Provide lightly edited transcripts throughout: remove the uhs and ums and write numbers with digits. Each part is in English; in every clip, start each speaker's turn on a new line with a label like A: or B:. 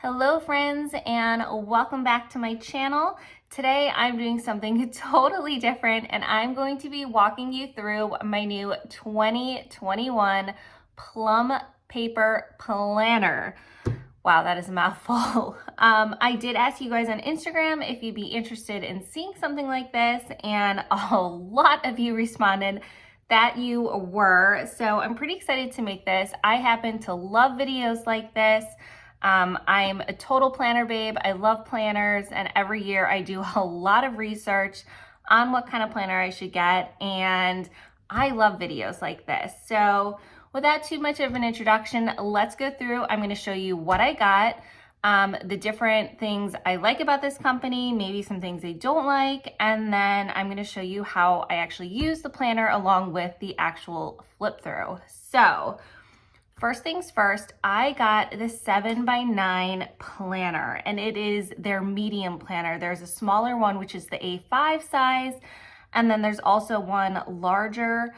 A: Hello friends, and welcome back to my channel. Today I'm doing something totally different, and I'm going to be walking you through my new 2021 Plum Paper Planner. Wow, that is a mouthful. I did ask you guys on Instagram if you'd be interested in seeing something like this, and a lot of you responded that you were. So I'm pretty excited to make this. I happen to love videos like this. I'm a total planner babe. I love planners, and every year I do a lot of research on what kind of planner I should get, and I love videos like this. So without too much of an introduction, let's go through. I'm going to show you what I got, the different things I like about this company, maybe some things I don't like, and then I'm going to show you how I actually use the planner along with the actual flip through. So first things first, I got the 7x9 planner, and it is their medium planner. There's a smaller one, which is the A5 size, and then there's also one larger.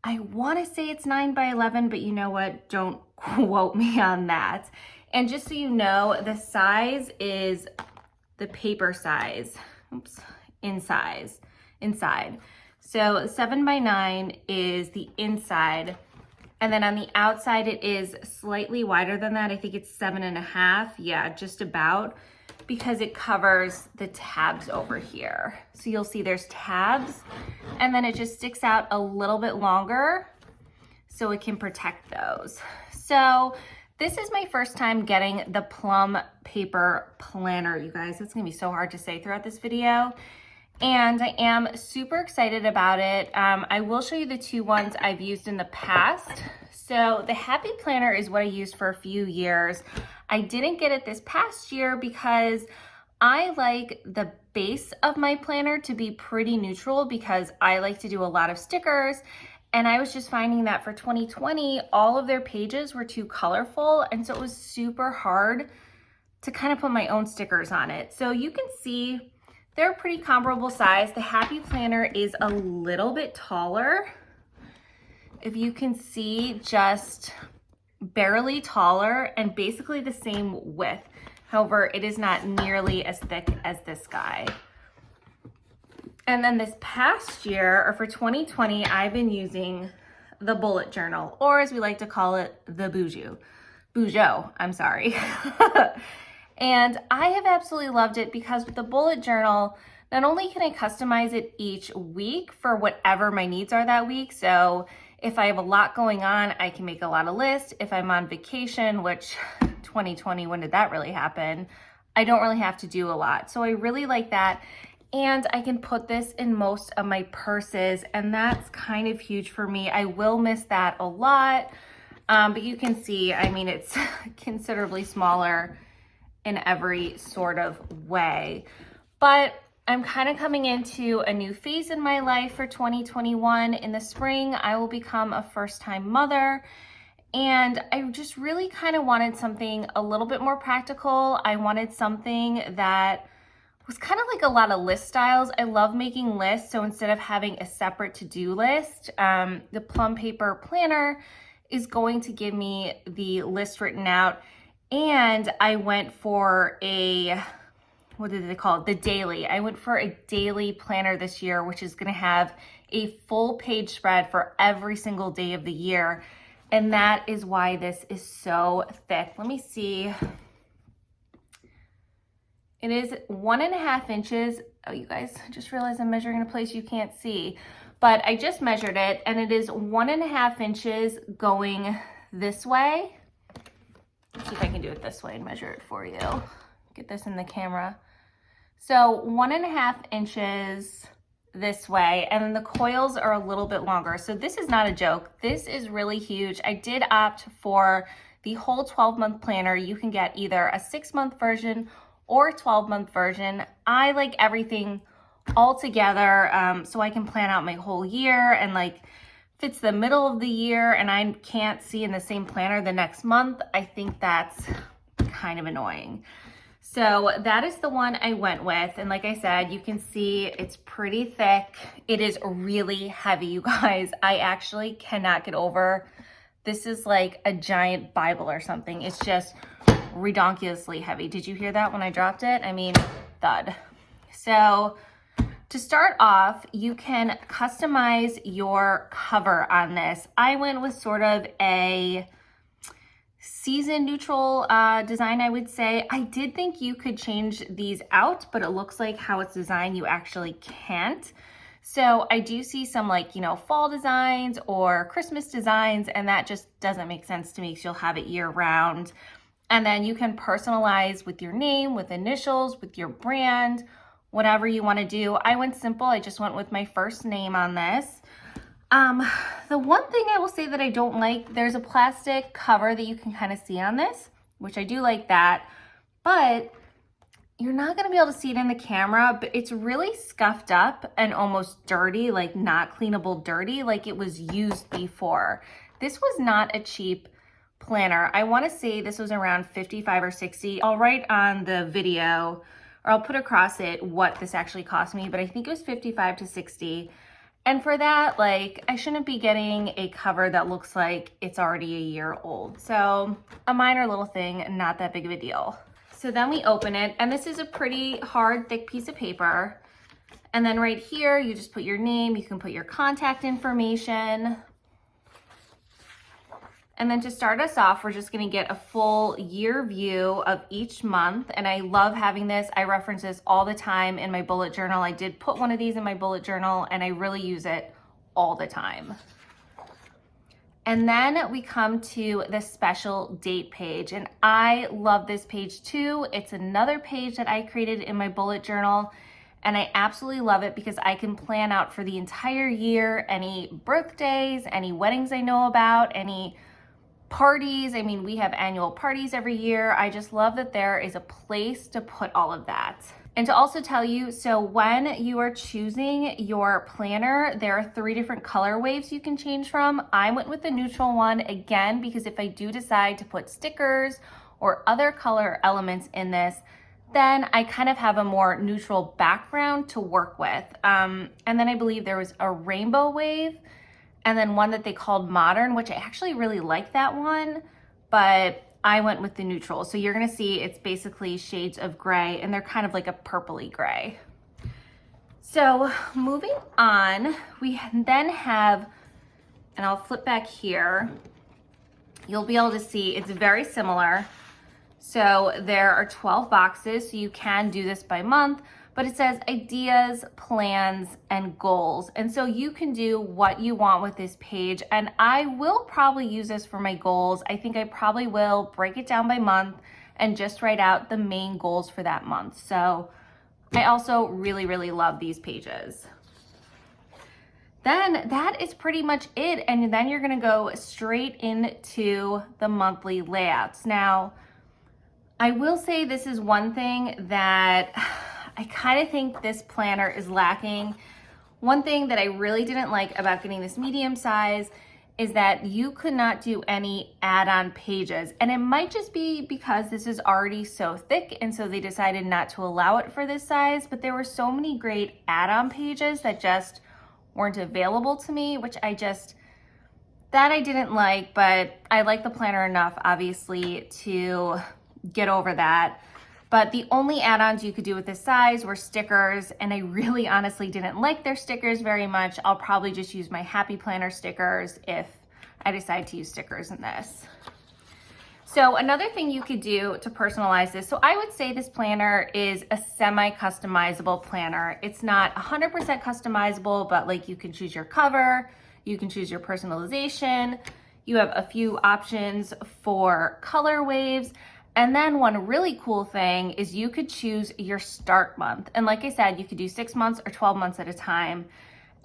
A: I want to say it's 9x11, but you know what? Don't quote me on that. And just so you know, the size is the paper size, inside. So 7x9 is the inside. And then on the outside, it is slightly wider than that. I think it's 7.5, yeah, just about, because it covers the tabs over here. So you'll see there's tabs, and then it just sticks out a little bit longer so it can protect those. So this is my first time getting the Plum Paper Planner, you guys. It's gonna be so hard to say throughout this video. And I am super excited about it. I will show you the two ones I've used in the past. So the Happy Planner is what I used for a few years. I didn't get it this past year because I like the base of my planner to be pretty neutral, because I like to do a lot of stickers. And I was just finding that for 2020, all of their pages were too colorful. And so it was super hard to kind of put my own stickers on it. So you can see they're pretty comparable size. The Happy Planner is a little bit taller. If you can see, just barely taller and basically the same width. However, it is not nearly as thick as this guy. And then this past year, or for 2020, I've been using the bullet journal, or as we like to call it, the Bujo, I'm sorry. And I have absolutely loved it because with the bullet journal, not only can I customize it each week for whatever my needs are that week. So if I have a lot going on, I can make a lot of lists. If I'm on vacation, which 2020, when did that really happen? I don't really have to do a lot. So I really like that. And I can put this in most of my purses, and that's kind of huge for me. I will miss that a lot. But you can see, I mean, it's considerably smaller in every sort of way. But I'm kind of coming into a new phase in my life for 2021. In the spring, I will become a first-time mother, and I just really kind of wanted something a little bit more practical. I wanted something that was kind of like a lot of list styles. I love making lists, so instead of having a separate to-do list, the Plum Paper Planner is going to give me the list written out. And I went for a, what did they call it? The daily. I went for a daily planner this year, which is gonna have a full page spread for every single day of the year. And that is why this is so thick. Let me see. It is 1.5 inches. Oh, you guys, I just realized I'm measuring in a place you can't see. But I just measured it, and it is 1.5 inches going this way. Let's see if I can do it this way and measure it for you. Get this in the camera. So 1.5 inches this way, and then the coils are a little bit longer. So this is not a joke. This is really huge. I did opt for the whole 12-month planner. You can get either a 6-month version or a 12-month version. I like everything all together, so I can plan out my whole year, and like, if it's the middle of the year and I can't see in the same planner the next month, I think that's kind of annoying. So that is the one I went with. And like I said, you can see it's pretty thick. It is really heavy, you guys. I actually cannot get over. This is like a giant Bible or something. It's just redonkulously heavy. Did you hear that when I dropped it? I mean, thud. So to start off, you can customize your cover on this. I went with sort of a season neutral design, I would say. I did think you could change these out, but it looks like how it's designed, you actually can't. So I do see some like, you know, fall designs or Christmas designs, and that just doesn't make sense to me because you'll have it year round. And then you can personalize with your name, with initials, with your brand, whatever you want to do. I went simple. I just went with my first name on this. The one thing I will say that I don't like, there's a plastic cover that you can kind of see on this, which I do like that, but you're not going to be able to see it in the camera, but it's really scuffed up and almost dirty, like not cleanable dirty, like it was used before. This was not a cheap planner. I want to say this was around 55 or 60. I'll write on the video, or I'll put across it what this actually cost me, but I think it was 55 to 60. And for that, like, I shouldn't be getting a cover that looks like it's already a year old. So a minor little thing, not that big of a deal. So then we open it, and this is a pretty hard, thick piece of paper. And then right here, you just put your name, you can put your contact information. And then to start us off, we're just gonna get a full year view of each month. And I love having this. I reference this all the time in my bullet journal. I did put one of these in my bullet journal, and I really use it all the time. And then we come to the special date page, and I love this page too. It's another page that I created in my bullet journal, and I absolutely love it because I can plan out for the entire year any birthdays, any weddings I know about, any parties. I mean, we have annual parties every year. I just love that there is a place to put all of that. And to also tell you, so when you are choosing your planner, there are 3 different color waves you can change from. I went with the neutral one again, because if I do decide to put stickers or other color elements in this, then I kind of have a more neutral background to work with. And then I believe there was a rainbow wave, and then one that they called modern, which I actually really like that one, but I went with the neutral. So you're gonna see it's basically shades of gray, and they're kind of like a purpley gray. So moving on, we then have, and I'll flip back here, you'll be able to see it's very similar. So there are 12 boxes, so you can do this by month, but it says ideas, plans, and goals. And so you can do what you want with this page. And I will probably use this for my goals. I think I probably will break it down by month and just write out the main goals for that month. So I also really, really love these pages. Then that is pretty much it. And then you're gonna go straight into the monthly layouts. Now, I will say this is one thing that I kind of think this planner is lacking. One thing that I really didn't like about getting this medium size is that you could not do any add-on pages. And it might just be because this is already so thick, and so they decided not to allow it for this size, but there were so many great add-on pages that just weren't available to me, which I didn't like, but I like the planner enough, obviously, to get over that. But the only add-ons you could do with this size were stickers, and I really honestly didn't like their stickers very much. I'll probably just use my Happy Planner stickers if I decide to use stickers in this. So another thing you could do to personalize this, so I would say this planner is a semi-customizable planner. It's not 100% customizable, but like you can choose your cover, you can choose your personalization, you have a few options for color waves. And then one really cool thing is you could choose your start month. And like I said, you could do 6 months or 12 months at a time.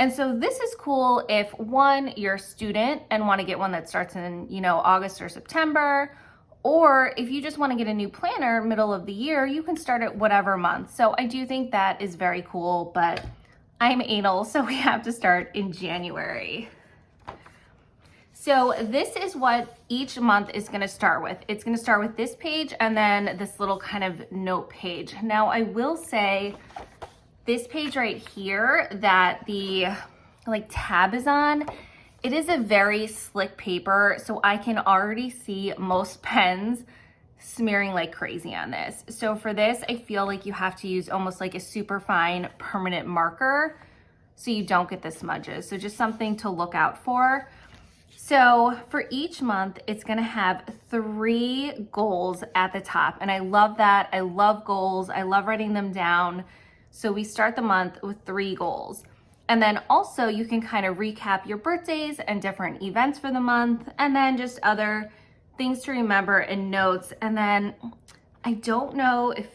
A: And so this is cool if one, you're a student and want to get one that starts in, August or September, or if you just want to get a new planner middle of the year, you can start at whatever month. So I do think that is very cool, but I'm anal, so we have to start in January. So this is what each month is going to start with. It's going to start with this page and then this little kind of note page. Now I will say this page right here that the tab is on, it is a very slick paper, so I can already see most pens smearing like crazy on this. So for this, I feel like you have to use almost like a super fine permanent marker so you don't get the smudges. So just something to look out for. So for each month, it's gonna have 3 goals at the top. And I love that. I love goals. I love writing them down. So we start the month with 3 goals. And then also you can kind of recap your birthdays and different events for the month, and then just other things to remember and notes. And then I don't know if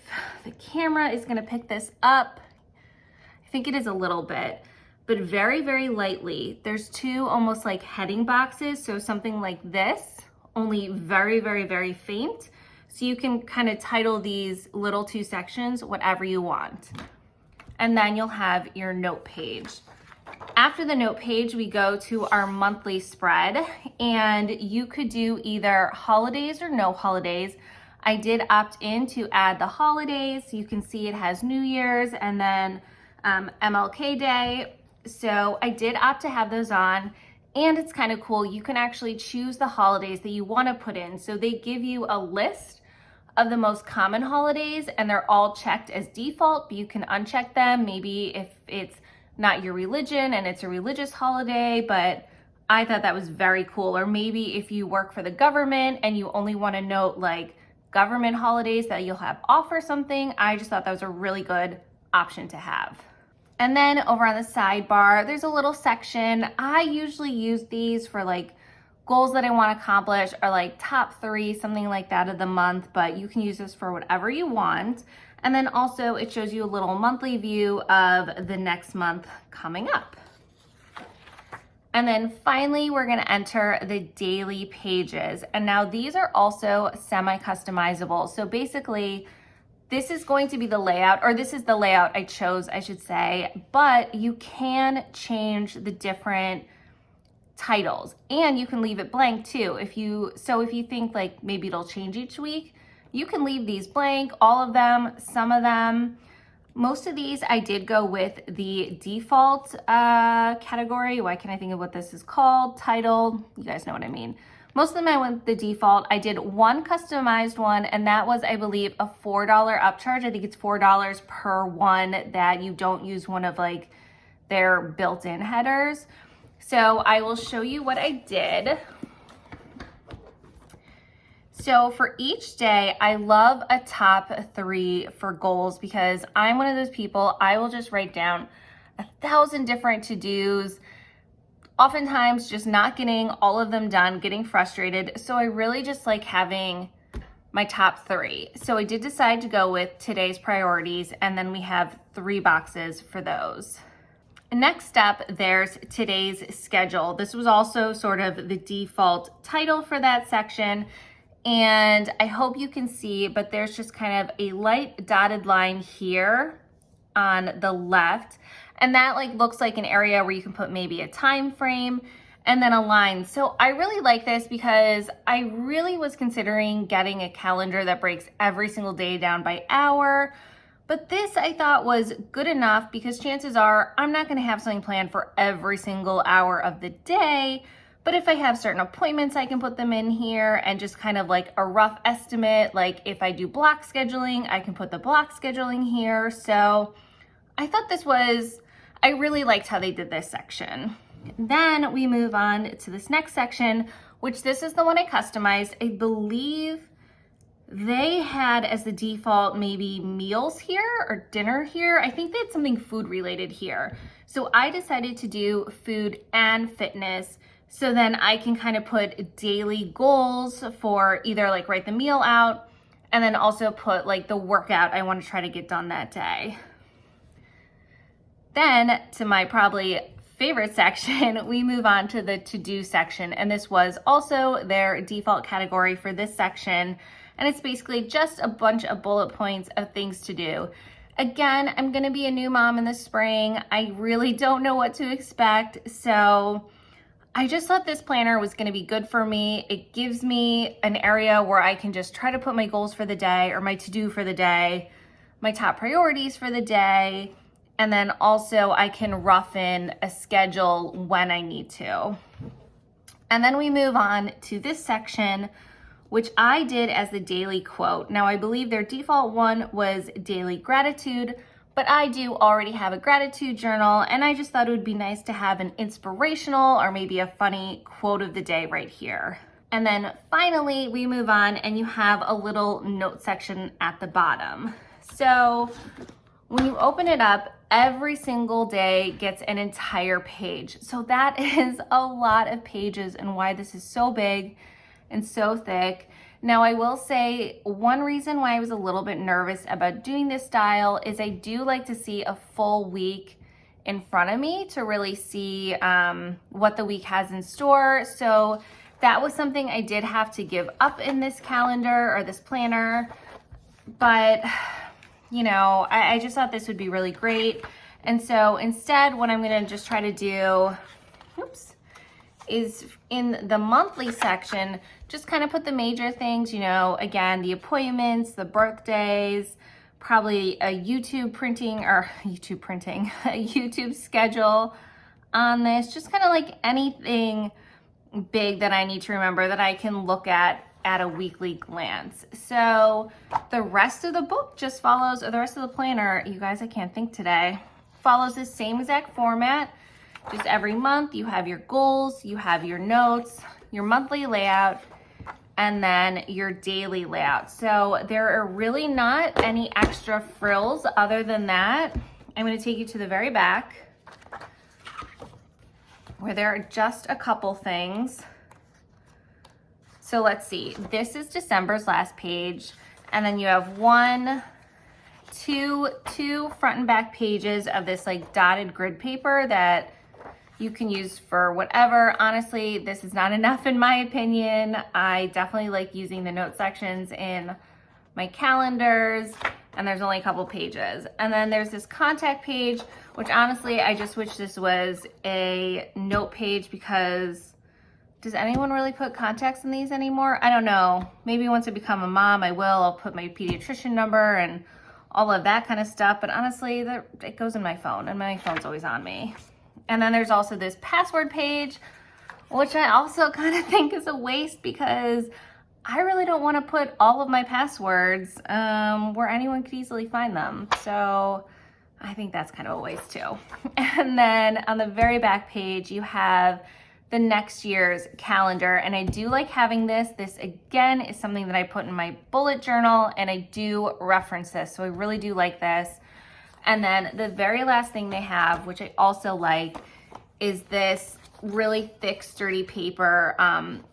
A: the camera is gonna pick this up. I think it is a little bit, but very, very lightly. There's 2 almost like heading boxes. So something like this, only very, very, very faint. So you can kind of title these little 2 sections whatever you want. And then you'll have your note page. After the note page, we go to our monthly spread, and you could do either holidays or no holidays. I did opt in to add the holidays. You can see it has New Year's and then MLK Day. So I did opt to have those on, and it's kind of cool. You can actually choose the holidays that you want to put in. So they give you a list of the most common holidays, and they're all checked as default, but you can uncheck them maybe if it's not your religion and it's a religious holiday. But I thought that was very cool. Or maybe if you work for the government and you only want to note like government holidays that you'll have off or something, I just thought that was a really good option to have. And then over on the sidebar, there's a little section. I usually use these for like goals that I want to accomplish, or like top 3, something like that of the month, but you can use this for whatever you want. And then also it shows you a little monthly view of the next month coming up. And then finally, we're going to enter the daily pages. And now these are also semi-customizable. So basically, this is going to be the layout, or this is the layout I chose, I should say, but you can change the different titles, and you can leave it blank too. If you think like maybe it'll change each week, you can leave these blank, all of them, some of them. Most of these I did go with the default category. Why can't I think of what this is called? Title, you guys know what I mean. Most of them I went the default. I did one customized one, and that was, I believe, a $4 upcharge. I think it's $4 per one that you don't use one of like their built-in headers. So I will show you what I did. So for each day, I love a top 3 for goals, because I'm one of those people, I will just write down 1,000 different to-dos, oftentimes just not getting all of them done, getting frustrated. So I really just like having my top 3. So I did decide to go with today's priorities, and then we have 3 boxes for those. Next up, there's today's schedule. This was also sort of the default title for that section. And I hope you can see, but there's just kind of a light dotted line here on the left. And that like looks like an area where you can put maybe a time frame and then a line. So I really like this because I really was considering getting a calendar that breaks every single day down by hour. But this I thought was good enough because chances are I'm not gonna have something planned for every single hour of the day. But if I have certain appointments, I can put them in here, and just kind of like a rough estimate. Like if I do block scheduling, I can put the block scheduling here. So I thought this was, I really liked how they did this section. Then we move on to this next section, which this is the one I customized. I believe they had as the default maybe meals here or dinner here. I think they had something food related here. So I decided to do food and fitness. So then I can kind of put daily goals for either like write the meal out, and then also put like the workout I want to try to get done that day. Then to my probably favorite section, we move on to the to-do section. And this was also their default category for this section. And it's basically just a bunch of bullet points of things to do. Again, I'm gonna be a new mom in the spring. I really don't know what to expect. So I just thought this planner was gonna be good for me. It gives me an area where I can just try to put my goals for the day, or my to-do for the day, my top priorities for the day, and then also I can rough in a schedule when I need to. And then we move on to this section, which I did as the daily quote. Now I believe their default one was daily gratitude, but I do already have a gratitude journal, and I just thought it would be nice to have an inspirational or maybe a funny quote of the day right here. And then finally we move on and you have a little note section at the bottom. So when you open it up, every single day gets an entire page. So that is a lot of pages, and why this is so big and so thick. Now I will say one reason why I was a little bit nervous about doing this style is I do like to see a full week in front of me to really see what the week has in store. So that was something I did have to give up in this calendar or this planner, but you know, I just thought this would be really great. And so instead, what I'm gonna just try to do, is in the monthly section, just kind of put the major things, you know, again, the appointments, the birthdays, probably a YouTube schedule on this, just kind of like anything big that I need to remember that I can look at a weekly glance. So the rest of the book just follows, or the rest of the planner, you guys, I can't think today, follows the same exact format. Just every month you have your goals, you have your notes, your monthly layout, and then your daily layout. So there are really not any extra frills other than that. I'm going to take you to the very back where there are just a couple things. So let's see, this is December's last page, and then you have two front and back pages of this like dotted grid paper that you can use for whatever. Honestly, this is not enough in my opinion. I definitely like using the note sections in my calendars, and there's only a couple pages. And then there's this contact page, which honestly, I just wish this was a note page, because does anyone really put contacts in these anymore? I don't know. Maybe once I become a mom, I will. I'll put my pediatrician number and all of that kind of stuff. But honestly, it goes in my phone, and my phone's always on me. And then there's also this password page, which I also kind of think is a waste, because I really don't want to put all of my passwords where anyone could easily find them. So I think that's kind of a waste too. And then on the very back page, you have the next year's calendar. And I do like having this. This again is something that I put in my bullet journal, and I do reference this. So I really do like this. And then the very last thing they have, which I also like, is this really thick, sturdy paper.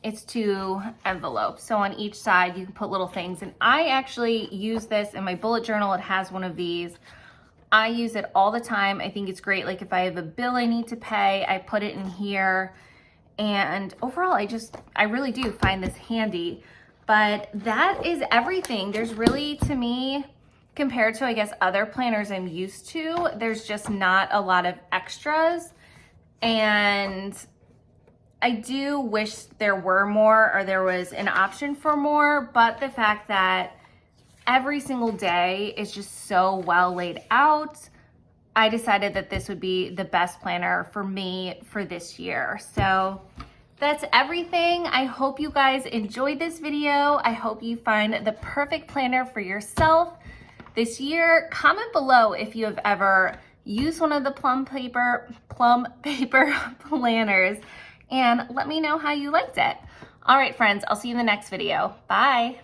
A: It's 2 envelopes. So on each side, you can put little things. And I actually use this in my bullet journal. It has one of these. I use it all the time. I think it's great. Like if I have a bill I need to pay, I put it in here. And overall, I really do find this handy. But that is everything. There's really, to me, compared to, I guess, other planners I'm used to, there's just not a lot of extras. And I do wish there were more, or there was an option for more, but the fact that every single day is just so well laid out, I decided that this would be the best planner for me for this year. So that's everything. I hope you guys enjoyed this video. I hope you find the perfect planner for yourself this year. Comment below if you have ever used one of the Plum Paper planners, and let me know how you liked it. All right, friends, I'll see you in the next video. Bye.